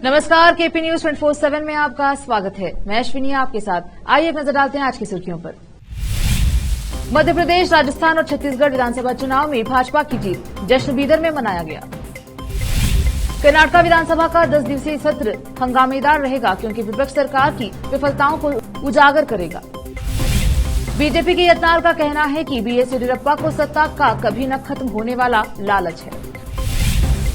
नमस्कार, KP news 24/7 में आपका स्वागत है। मैं अश्विनी आपके साथ। आइए एक नजर डालते हैं आज की सुर्खियों पर। मध्य प्रदेश, राजस्थान और छत्तीसगढ़ विधानसभा चुनाव में भाजपा की जीत, जश्न बीदर में मनाया गया। कर्नाटक विधानसभा का 10 दिवसीय सत्र हंगामेदार रहेगा क्योंकि विपक्ष सरकार की विफलताओं को उजागर करेगा। बीजेपी के यत्नाल का कहना है कि बीएस येदियुरप्पा को सत्ता का कभी न खत्म होने वाला लालच है।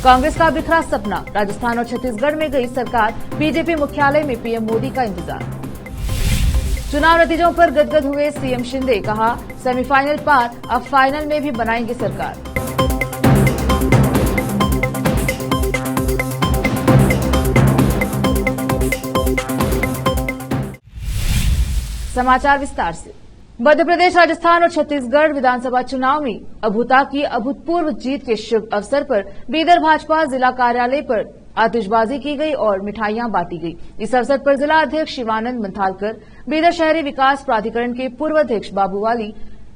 कांग्रेस का बिखरा सपना, राजस्थान और छत्तीसगढ़ में गई सरकार, बीजेपी मुख्यालय में पीएम मोदी का इंतजार। चुनाव नतीजों पर गदगद हुए सीएम शिंदे, कहा सेमीफाइनल पार, अब फाइनल में भी बनाएंगे सरकार। समाचार विस्तार से। मध्य प्रदेश, राजस्थान और छत्तीसगढ़ विधानसभा चुनाव में अभूता की अभूतपूर्व जीत के शुभ अवसर पर बीदर भाजपा जिला कार्यालय पर आतिशबाजी की गई और मिठाइयां बांटी गई। इस अवसर पर जिला अध्यक्ष शिवानंद मंथालकर, बीदर शहरी विकास प्राधिकरण के पूर्व अध्यक्ष बाबूवाली,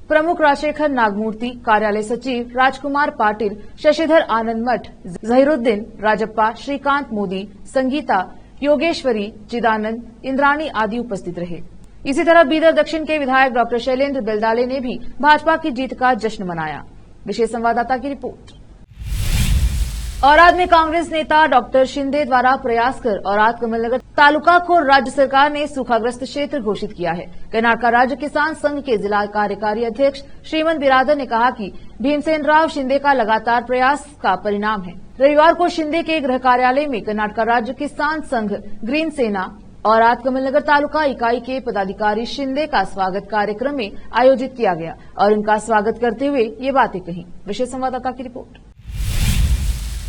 प्रमुख राजशेखर नागमूर्ति, कार्यालय सचिव राजकुमार पाटिल, शशिधर आनंद मठ, जहीरुद्दीन राजप्पा, श्रीकांत मोदी, संगीता, योगेश्वरी, चिदानंद, इंद्राणी आदि उपस्थित रहे। इसी तरह बीदर दक्षिण के विधायक डॉक्टर शैलेंद्र बेलदाले ने भी भाजपा की जीत का जश्न मनाया। विशेष संवाददाता की रिपोर्ट। औराद में कांग्रेस नेता डॉक्टर शिंदे द्वारा प्रयास कर औराद कमलनगर तालुका को राज्य सरकार ने सूखाग्रस्त क्षेत्र घोषित किया है। कर्नाटक राज्य किसान संघ के जिला कार्यकारी अध्यक्ष श्रीमंत बिरादर ने कहा कि भीमसेन राव शिंदे का लगातार प्रयास का परिणाम है। रविवार को शिंदे के गृह कार्यालय में कर्नाटक राज्य किसान संघ ग्रीन सेना और कमलनगर तालुका इकाई के पदाधिकारी शिंदे का स्वागत कार्यक्रम में आयोजित किया गया और उनका स्वागत करते हुए ये बातें कही। विशेष संवाददाता की रिपोर्ट।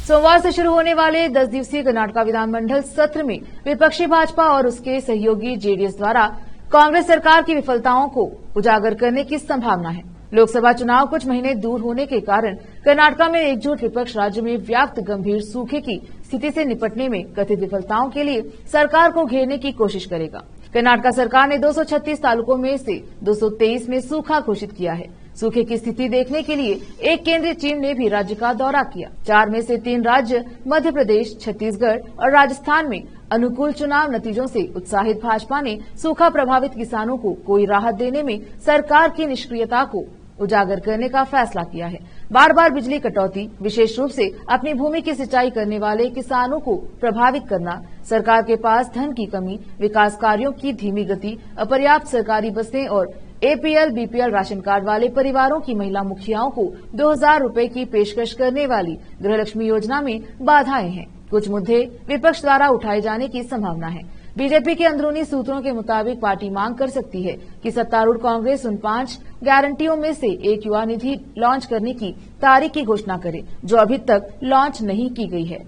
सोमवार से शुरू होने वाले 10 दिवसीय कर्नाटक विधानमंडल सत्र में विपक्षी भाजपा और उसके सहयोगी जेडीएस द्वारा कांग्रेस सरकार की विफलताओं को उजागर करने की संभावना है। लोकसभा चुनाव कुछ महीने दूर होने के कारण कर्नाटक में एकजुट विपक्ष राज्य में व्याप्त गंभीर सूखे की स्थिति से निपटने में कथित विफलताओं के लिए सरकार को घेरने की कोशिश करेगा। कर्नाटक सरकार ने 236 तालुकों में से 223 में सूखा घोषित किया है। सूखे की स्थिति देखने के लिए एक केंद्रीय टीम ने भी राज्य का दौरा किया। 4 में से 3 राज्य मध्य प्रदेश, छत्तीसगढ़ और राजस्थान में अनुकूल चुनाव नतीजों से उत्साहित भाजपा ने सूखा प्रभावित किसानों को कोई राहत देने में सरकार की निष्क्रियता को उजागर करने का फैसला किया है। बार बार बिजली कटौती, विशेष रूप से अपनी भूमि की सिंचाई करने वाले किसानों को प्रभावित करना, सरकार के पास धन की कमी, विकास कार्यों की धीमी गति, अपर्याप्त सरकारी बसें और एपीएल, बीपीएल राशन कार्ड वाले परिवारों की महिला मुखियाओं को 2000 रुपए की पेशकश करने वाली गृहलक्ष्मी योजना में बाधाएं हैं। कुछ मुद्दे विपक्ष द्वारा उठाए जाने की संभावना है। बीजेपी के अंदरूनी सूत्रों के मुताबिक पार्टी मांग कर सकती है कि सत्तारूढ़ कांग्रेस उन 5 गारंटियों में से एक युवा निधि लॉन्च करने की तारीख की घोषणा करे, जो अभी तक लॉन्च नहीं की गई है।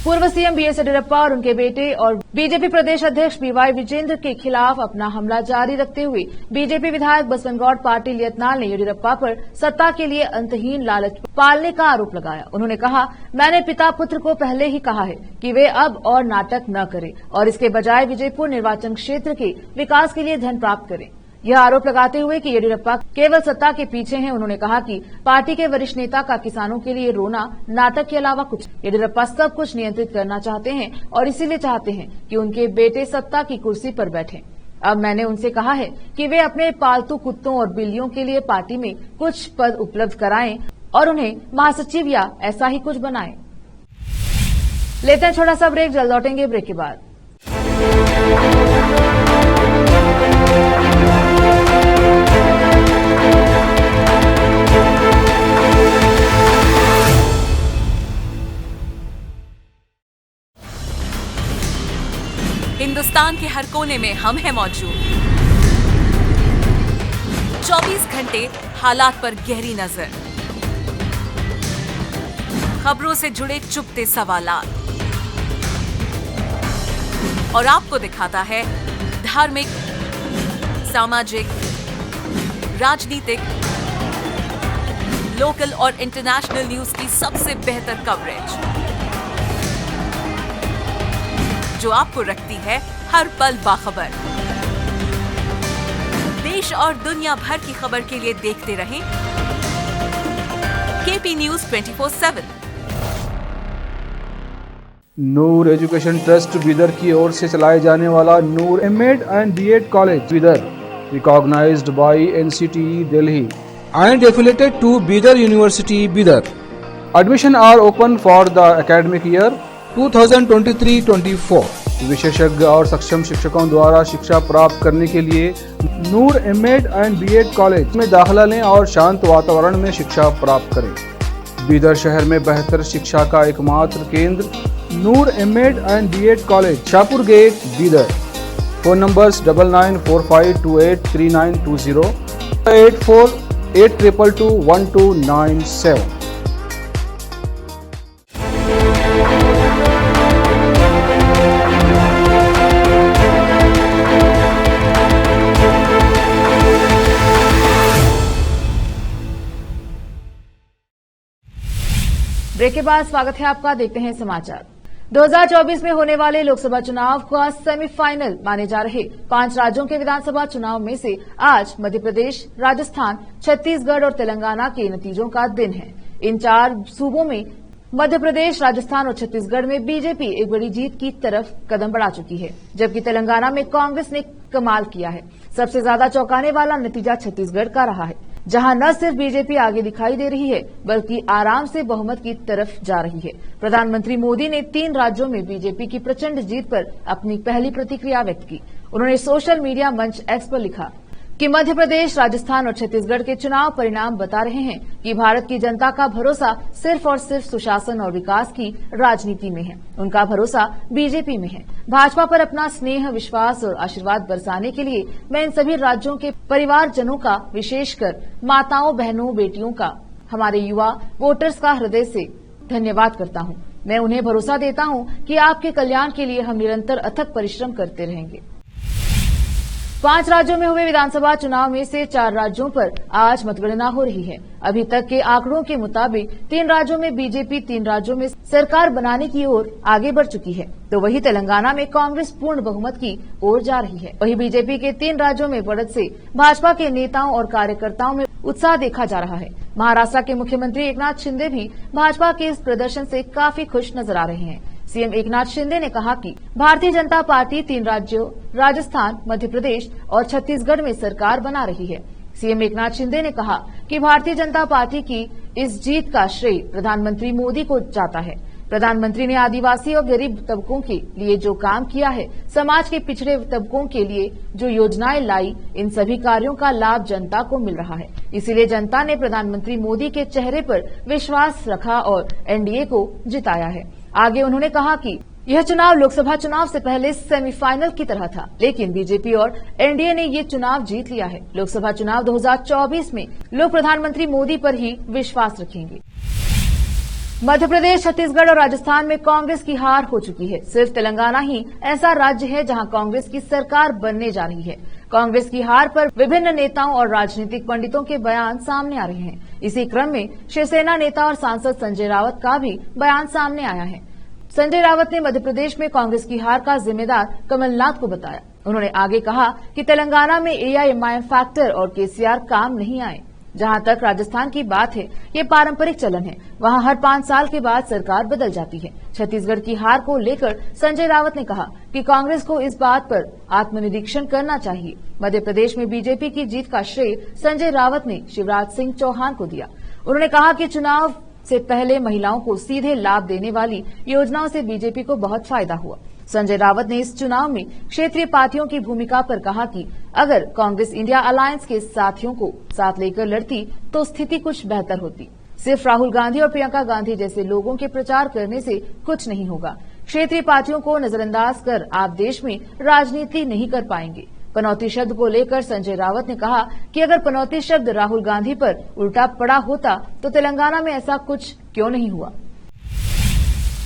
पूर्व सीएम बीएस येदियुरप्पा और उनके बेटे और बीजेपी प्रदेश अध्यक्ष बीवाई विजेंद्र के खिलाफ अपना हमला जारी रखते हुए बीजेपी विधायक बसवनगौड़ पाटिल यत्नाल ने येदियुरप्पा पर सत्ता के लिए अंतहीन लालच पालने का आरोप लगाया। उन्होंने कहा, मैंने पिता पुत्र को पहले ही कहा है कि वे अब और नाटक न करें और इसके बजाय विजयपुर निर्वाचन क्षेत्र के विकास के लिए धन प्राप्त करें। यह आरोप लगाते हुए कि येदियुरप्पा केवल सत्ता के पीछे हैं, उन्होंने कहा कि पार्टी के वरिष्ठ नेता का किसानों के लिए रोना नाटक के अलावा कुछ। येदियुरप्पा सब कुछ नियंत्रित करना चाहते हैं और इसीलिए चाहते हैं कि उनके बेटे सत्ता की कुर्सी पर बैठें। अब मैंने उनसे कहा है कि वे अपने पालतू कुत्तों और बिल्लियों के लिए पार्टी में कुछ पद उपलब्ध कराएं और उन्हें महासचिव या ऐसा ही कुछ बनाएं। लेते हैं छोटा सा ब्रेक, जल्द लौटेंगे ब्रेक के बाद। हिंदुस्तान के हर कोने में हम हैं मौजूद। 24 घंटे हालात पर गहरी नजर, खबरों से जुड़े चुपते सवालात और आपको दिखाता है धार्मिक, सामाजिक, राजनीतिक, लोकल और इंटरनेशनल न्यूज की सबसे बेहतर कवरेज, जो आपको रखती है हर पल बाखबर। देश और दुनिया भर की खबर के लिए देखते रहें KP news 24/7। Noor education trust Bidar की ओर से चलाए जाने वाला Noor MEd and BEd college Bidar, recognised by NCTE Delhi and affiliated to Bidar University, Bidar. Admission are open for the academic year 2023-24. विशेषज्ञ और सक्षम शिक्षकों द्वारा शिक्षा प्राप्त करने के लिए नूर एमएड एंड बीएड कॉलेज में दाखिला लें और शांत वातावरण में शिक्षा प्राप्त करें। बीदर शहर में बेहतर शिक्षा का एकमात्र केंद्र Noor MEd and BEd college, Shahpur gate, Bidar. Phone numbers 9945283920, 8482221297। Break के बाद स्वागत है आपका। देखते हैं समाचार। 2024 में होने वाले लोकसभा चुनाव का सेमीफाइनल माने जा रहे 5 राज्यों के विधानसभा चुनाव में से आज मध्य प्रदेश, राजस्थान, छत्तीसगढ़ और तेलंगाना के नतीजों का दिन है। इन 4 सूबों में मध्य प्रदेश, राजस्थान और छत्तीसगढ़ में बीजेपी एक बड़ी जीत की तरफ कदम बढ़ा चुकी है, जबकि तेलंगाना में कांग्रेस ने कमाल किया है। सबसे ज्यादा चौंकाने वाला नतीजा छत्तीसगढ़ का रहा है, जहां न सिर्फ बीजेपी आगे दिखाई दे रही है बल्कि आराम से बहुमत की तरफ जा रही है। प्रधानमंत्री मोदी ने 3 राज्यों में बीजेपी की प्रचंड जीत पर अपनी पहली प्रतिक्रिया व्यक्त की। उन्होंने सोशल मीडिया मंच एक्स पर लिखा कि मध्य प्रदेश, राजस्थान और छत्तीसगढ़ के चुनाव परिणाम बता रहे हैं कि भारत की जनता का भरोसा सिर्फ और सिर्फ सुशासन और विकास की राजनीति में है। उनका भरोसा बीजेपी में है। भाजपा पर अपना स्नेह, विश्वास और आशीर्वाद बरसाने के लिए मैं इन सभी राज्यों के परिवारजनों का, विशेषकर माताओं, बहनों, बेटियों का, हमारे युवा वोटर्स का हृदय से धन्यवाद करता हूं। मैं उन्हें भरोसा देता हूं कि आपके कल्याण के लिए हम निरंतर अथक परिश्रम करते रहेंगे। 5 राज्यों में हुए विधानसभा चुनाव में से 4 राज्यों पर आज मतगणना हो रही है। अभी तक के आंकड़ों के मुताबिक 3 राज्यों में बीजेपी 3 राज्यों में सरकार बनाने की ओर आगे बढ़ चुकी है, तो वहीं तेलंगाना में कांग्रेस पूर्ण बहुमत की ओर जा रही है। वहीं बीजेपी के 3 राज्यों में बढ़त से भाजपा के नेताओं और कार्यकर्ताओं में उत्साह देखा जा रहा है। महाराष्ट्र के मुख्यमंत्री एकनाथ शिंदे भी भाजपा के इस प्रदर्शन से काफी खुश नजर आ रहे हैं। सीएम एकनाथ शिंदे ने कहा कि भारतीय जनता पार्टी 3 राज्यों राजस्थान, मध्य प्रदेश और छत्तीसगढ़ में सरकार बना रही है। सीएम एकनाथ शिंदे ने कहा कि भारतीय जनता पार्टी की इस जीत का श्रेय प्रधानमंत्री मोदी को जाता है। प्रधानमंत्री ने आदिवासी और गरीब तबकों के लिए जो काम किया है, समाज के पिछड़े तबकों के लिए जो योजनाएं लाई, इन सभी कार्यों का लाभ जनता को मिल रहा है। इसीलिए जनता ने प्रधानमंत्री मोदी के चेहरे पर विश्वास रखा और एनडीए को जिताया है। आगे उन्होंने कहा कि यह चुनाव लोकसभा चुनाव से पहले सेमीफाइनल की तरह था, लेकिन बीजेपी और एनडीए ने ये चुनाव जीत लिया है। लोकसभा चुनाव 2024 में लोग प्रधानमंत्री मोदी पर ही विश्वास रखेंगे। मध्य प्रदेश, छत्तीसगढ़ और राजस्थान में कांग्रेस की हार हो चुकी है। सिर्फ तेलंगाना ही ऐसा राज्य है जहां कांग्रेस की सरकार बनने जा रही है। कांग्रेस की हार पर विभिन्न नेताओं और राजनीतिक पंडितों के बयान सामने आ रहे हैं। इसी क्रम में शिवसेना नेता और सांसद संजय रावत का भी बयान सामने आया है। संजय रावत ने मध्य प्रदेश में कांग्रेस की हार का जिम्मेदार कमलनाथ को बताया। उन्होंने आगे कहा कि तेलंगाना में एआईएमआईएम फैक्टर और केसीआर काम नहीं आए। जहां तक राजस्थान की बात है, ये पारंपरिक चलन है, वहां हर 5 साल के बाद सरकार बदल जाती है। छत्तीसगढ़ की हार को लेकर संजय रावत ने कहा कि कांग्रेस को इस बात पर आत्मनिरीक्षण करना चाहिए। मध्य प्रदेश में बीजेपी की जीत का श्रेय संजय रावत ने शिवराज सिंह चौहान को दिया। उन्होंने कहा कि चुनाव से पहले महिलाओं को सीधे लाभ देने वाली योजनाओं से बीजेपी को बहुत फायदा हुआ। संजय रावत ने इस चुनाव में क्षेत्रीय पार्टियों की भूमिका पर कहा कि अगर कांग्रेस इंडिया अलायंस के साथियों को साथ लेकर लड़ती तो स्थिति कुछ बेहतर होती। सिर्फ राहुल गांधी और प्रियंका गांधी जैसे लोगों के प्रचार करने से कुछ नहीं होगा। क्षेत्रीय पार्टियों को नजरअंदाज कर आप देश में राजनीति नहीं कर पाएंगे। पनौती शब्द को लेकर संजय रावत ने कहा कि अगर पनौती शब्द राहुल गांधी पर उल्टा पड़ा होता तो तेलंगाना में ऐसा कुछ क्यों नहीं हुआ।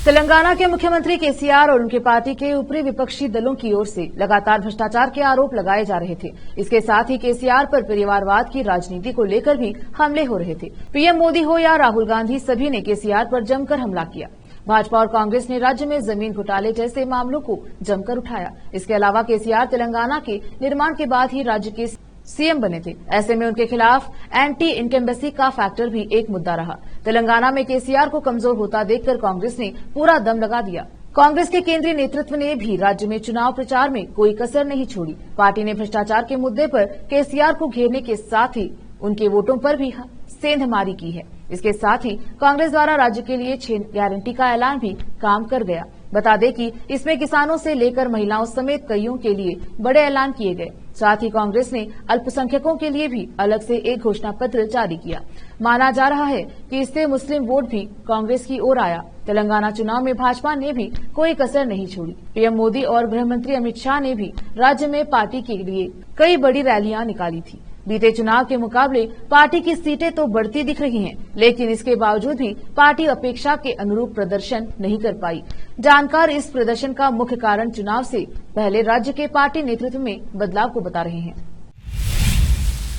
तेलंगाना के मुख्यमंत्री केसीआर और उनके पार्टी के ऊपरी विपक्षी दलों की ओर से लगातार भ्रष्टाचार के आरोप लगाए जा रहे थे। इसके साथ ही केसीआर पर परिवारवाद की राजनीति को लेकर भी हमले हो रहे थे। पीएम मोदी हो या राहुल गांधी, सभी ने केसीआर पर जमकर हमला किया। भाजपा और कांग्रेस ने राज्य में जमीन घोटाले जैसे मामलों को जमकर उठाया। इसके अलावा केसीआर तेलंगाना के निर्माण के बाद ही राज्य के सीएम बने थे। ऐसे में उनके खिलाफ एंटी इनकम्बेंसी का फैक्टर भी एक मुद्दा रहा। तेलंगाना में केसीआर को कमजोर होता देखकर कांग्रेस ने पूरा दम लगा दिया। कांग्रेस के केंद्रीय नेतृत्व ने भी राज्य में चुनाव प्रचार में कोई कसर नहीं छोड़ी। पार्टी ने भ्रष्टाचार के मुद्दे पर केसीआर को घेरने के साथ ही उनके वोटों पर भी सेंधमारी की है। इसके साथ ही कांग्रेस द्वारा राज्य के लिए 6 गारंटी का ऐलान भी काम कर गया। बता दें कि इसमें किसानों से लेकर महिलाओं समेत कईयों के लिए बड़े ऐलान किए गए। साथ ही कांग्रेस ने अल्पसंख्यकों के लिए भी अलग से एक घोषणा पत्र जारी किया। माना जा रहा है कि इससे मुस्लिम वोट भी कांग्रेस की ओर आया। तेलंगाना चुनाव में भाजपा ने भी कोई कसर नहीं छोड़ी। पीएम मोदी और गृह मंत्री अमित शाह ने भी राज्य में पार्टी के लिए कई बड़ी रैलियां निकाली थी। बीते चुनाव के मुकाबले पार्टी की सीटें तो बढ़ती दिख रही हैं, लेकिन इसके बावजूद भी पार्टी अपेक्षा के अनुरूप प्रदर्शन नहीं कर पाई। जानकार इस प्रदर्शन का मुख्य कारण चुनाव से पहले राज्य के पार्टी नेतृत्व में बदलाव को बता रहे हैं।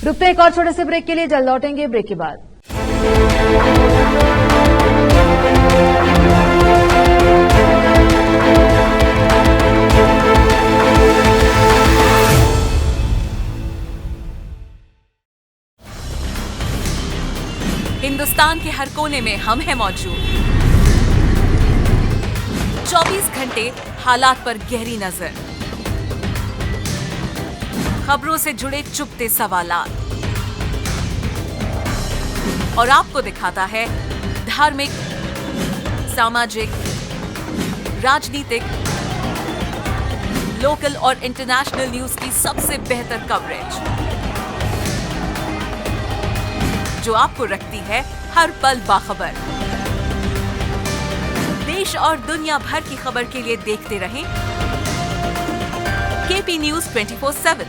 रुकते हैं एक और छोटे से ब्रेक के लिए, जल्द लौटेंगे ब्रेक के बाद। हिंदुस्तान के हर कोने में हम हैं मौजूद। 24 घंटे हालात पर गहरी नजर, खबरों से जुड़े चुपते सवालात, और आपको दिखाता है धार्मिक, सामाजिक, राजनीतिक, लोकल और इंटरनेशनल न्यूज की सबसे बेहतर कवरेज, जो आपको रखती है हर पल बाखबर। देश और दुनिया भर की खबर के लिए देखते रहें केपी न्यूज 24/7।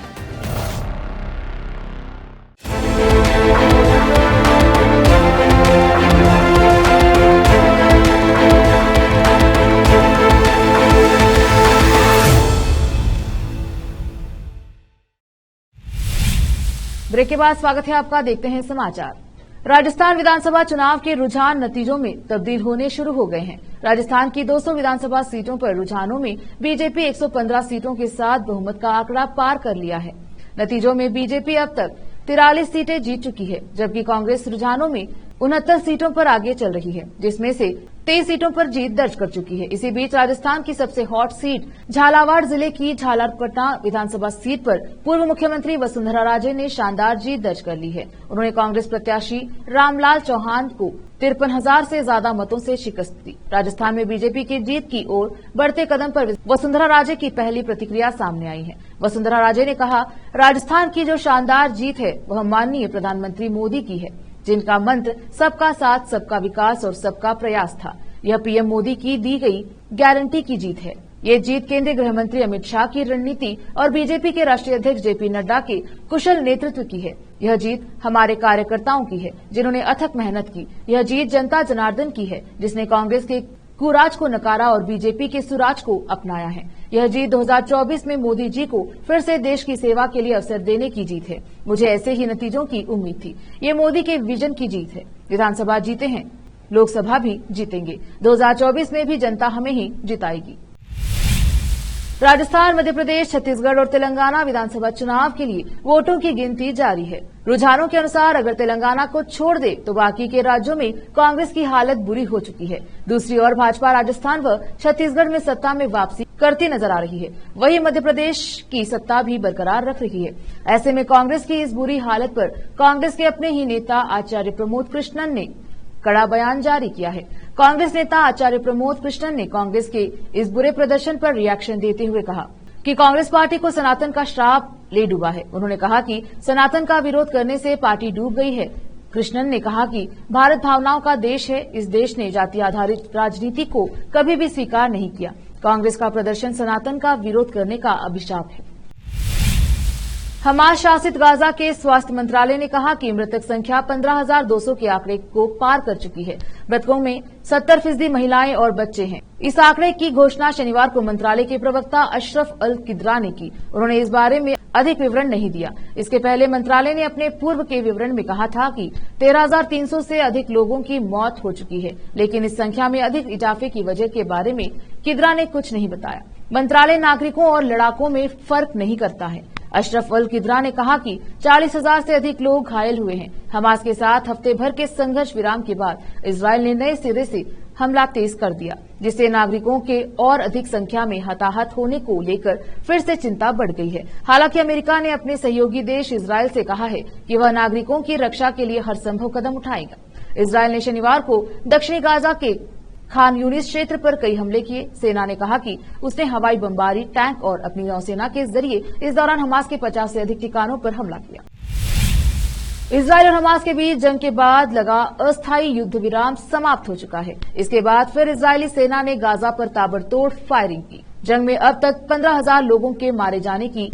ब्रेक के बाद स्वागत है आपका। देखते हैं समाचार। राजस्थान विधानसभा चुनाव के रुझान नतीजों में तब्दील होने शुरू हो गए हैं। राजस्थान की 200 विधानसभा सीटों पर रुझानों में बीजेपी 115 सीटों के साथ बहुमत का आंकड़ा पार कर लिया है। नतीजों में बीजेपी अब तक 43 सीटें जीत चुकी है, जबकि कांग्रेस रुझानों में 69 सीटों पर आगे चल रही है, जिसमें से 23 सीटों पर जीत दर्ज कर चुकी है। इसी बीच राजस्थान की सबसे हॉट सीट झालावाड़ जिले की झालारपटना विधानसभा सीट पर पूर्व मुख्यमंत्री वसुंधरा राजे ने शानदार जीत दर्ज कर ली है। उन्होंने कांग्रेस प्रत्याशी रामलाल चौहान को 53,000 से ज्यादा मतों से शिकस्त दी। राजस्थान में बीजेपी की जीत की ओर बढ़ते कदम पर वसुंधरा राजे की पहली प्रतिक्रिया सामने आई है। वसुंधरा राजे ने कहा, राजस्थान की जो शानदार जीत है वह माननीय प्रधानमंत्री मोदी की है, जिनका मंत्र सबका साथ, सबका विकास और सबका प्रयास था। यह पीएम मोदी की दी गई गारंटी की जीत है। ये जीत केंद्रीय गृह मंत्री अमित शाह की रणनीति और बीजेपी के राष्ट्रीय अध्यक्ष जेपी नड्डा के कुशल नेतृत्व की है। यह जीत हमारे कार्यकर्ताओं की है, जिन्होंने अथक मेहनत की। यह जीत जनता जनार्दन की है, जिसने कांग्रेस के कुराज को नकारा और बीजेपी के सुराज को अपनाया है। यह जीत 2024 में मोदी जी को फिर से देश की सेवा के लिए अवसर देने की जीत है। मुझे ऐसे ही नतीजों की उम्मीद थी। ये मोदी के विजन की जीत है। विधानसभा जीते हैं, लोकसभा भी जीतेंगे। 2024 में भी जनता हमें ही जिताएगी। राजस्थान, मध्य प्रदेश, छत्तीसगढ़ और तेलंगाना विधानसभा चुनाव के लिए वोटों की गिनती जारी है। रुझानों के अनुसार अगर तेलंगाना को छोड़ दे तो बाकी के राज्यों में कांग्रेस की हालत बुरी हो चुकी है। दूसरी ओर भाजपा राजस्थान व छत्तीसगढ़ में सत्ता में वापसी करती नजर आ रही है। वहीं मध्य प्रदेश की सत्ता भी बरकरार रख रही है। ऐसे में कांग्रेस की इस बुरी हालत पर कांग्रेस के अपने ही नेता आचार्य प्रमोद कृष्णन ने कड़ा बयान जारी किया है। कांग्रेस नेता आचार्य प्रमोद कृष्णन ने कांग्रेस के इस बुरे प्रदर्शन पर रिएक्शन देते हुए कहा कि कांग्रेस पार्टी को सनातन का श्राप ले डूबा है। उन्होंने कहा कि सनातन का विरोध करने से पार्टी डूब गई है। कृष्णन ने कहा कि भारत भावनाओं का देश है। इस देश ने जाति आधारित राजनीति को कभी भी स्वीकार नहीं किया। कांग्रेस का प्रदर्शन सनातन का विरोध करने का अभिशाप है। हमास शासित गाजा के स्वास्थ्य मंत्रालय ने कहा कि मृतक संख्या 15,200 के आंकड़े को पार कर चुकी है। मृतकों में 70% महिलाएं और बच्चे हैं। इस आंकड़े की घोषणा शनिवार को मंत्रालय के प्रवक्ता अशरफ अल किद्रा ने की। उन्होंने इस बारे में अधिक विवरण नहीं दिया। इसके पहले मंत्रालय ने अपने पूर्व के विवरण में कहा था कि 13,300 से अधिक लोगों की मौत हो चुकी है, लेकिन इस संख्या में अधिक इजाफे की वजह के बारे में किद्रा ने कुछ नहीं बताया। मंत्रालय नागरिकों और लड़ाकों में फर्क नहीं करता है। अशरफ अल किद्रा ने कहा कि 40,000 से अधिक लोग घायल हुए हैं। हमास के साथ हफ्ते भर के संघर्ष विराम के बाद इजरायल ने नए सिरे से हमला तेज कर दिया। जिससे नागरिकों के और अधिक संख्या में हताहत होने को लेकर फिर से चिंता बढ़ गई है। हालांकि अमेरिका ने अपने सहयोगी देश इजरायल से कहा है कि वह नागरिकों की रक्षा के लिए हर संभव कदम उठाएगा। इजरायल ने शनिवार को दक्षिणी गाजा के खान यूनिस क्षेत्र पर कई हमले किए। सेना ने कहा कि उसने हवाई बमबारी, टैंक और अपनी नौसेना के जरिए इस दौरान हमास के 50 से अधिक ठिकानों पर हमला किया। इजरायल और हमास के बीच जंग के बाद लगा अस्थायी युद्ध विराम समाप्त हो चुका है। इसके बाद फिर इजरायली सेना ने गाजा पर ताबड़तोड़ फायरिंग की। जंग में अब तक 15,000 लोगों के मारे जाने की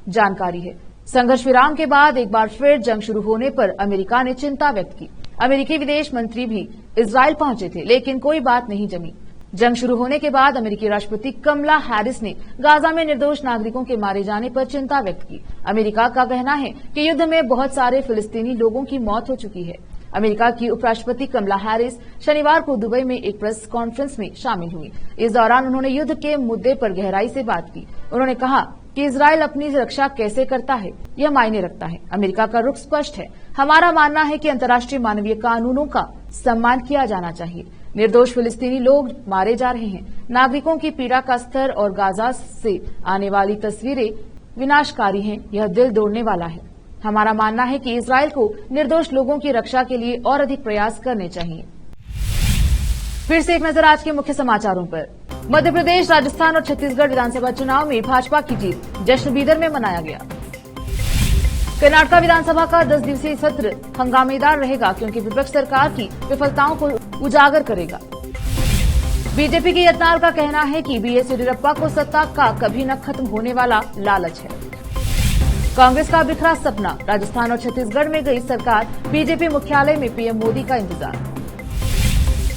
जानकारी है। संघर्ष विराम के बाद एक बार फिर जंग शुरू होने पर अमेरिका ने चिंता व्यक्त की। अमेरिकी विदेश मंत्री भी इजरायल पहुंचे थे, लेकिन कोई बात नहीं जमी। जंग शुरू होने के बाद अमेरिकी राष्ट्रपति कमला हैरिस ने गाजा में निर्दोष नागरिकों के मारे जाने पर चिंता व्यक्त की। अमेरिका का कहना है कि युद्ध में बहुत सारे फिलिस्तीनी लोगों की मौत हो चुकी है। अमेरिका की उपराष्ट्रपति कमला हैरिस शनिवार को दुबई में एक प्रेस कॉन्फ्रेंस में शामिल हुई। इस दौरान उन्होंने युद्ध के मुद्दे पर गहराई से बात की। उन्होंने कहा कि इजरायल अपनी रक्षा कैसे करता है यह मायने रखता है। अमेरिका का रुख स्पष्ट है। हमारा मानना है कि अंतर्राष्ट्रीय मानवीय कानूनों का सम्मान किया जाना चाहिए। निर्दोष फिलिस्तीनी लोग मारे जा रहे हैं। नागरिकों की पीड़ा का स्तर और गाजा से आने वाली तस्वीरें विनाशकारी हैं। यह दिल तोड़ने वाला है। हमारा मानना है कि इजरायल को निर्दोष लोगों की रक्षा के लिए और अधिक प्रयास करने चाहिए। फिर से एक नजर आज के मुख्य समाचारों पर। मध्य प्रदेश, राजस्थान और छत्तीसगढ़ विधानसभा चुनाव में भाजपा की जीत, जश्न बीदर में मनाया गया। कर्नाटक विधानसभा का 10 दिवसीय सत्र हंगामेदार रहेगा क्योंकि विपक्ष सरकार की विफलताओं को उजागर करेगा। बीजेपी के यत्नाल का कहना है कि बीएस येदियुरप्पा को सत्ता का कभी न खत्म होने वाला लालच है। कांग्रेस का बिखरा सपना, राजस्थान और छत्तीसगढ़ में गई सरकार, बीजेपी मुख्यालय में पीएम मोदी का इंतजार।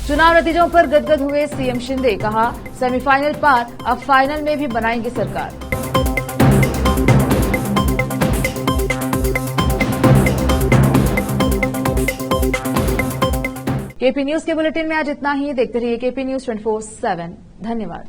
चुनाव नतीजों पर गदगद हुए सीएम शिंदे, कहा सेमीफाइनल पार, अब फाइनल में भी बनाएंगे सरकार। केपी न्यूज के बुलेटिन में आज इतना ही। देखते रहिए केपी न्यूज 24/7। धन्यवाद।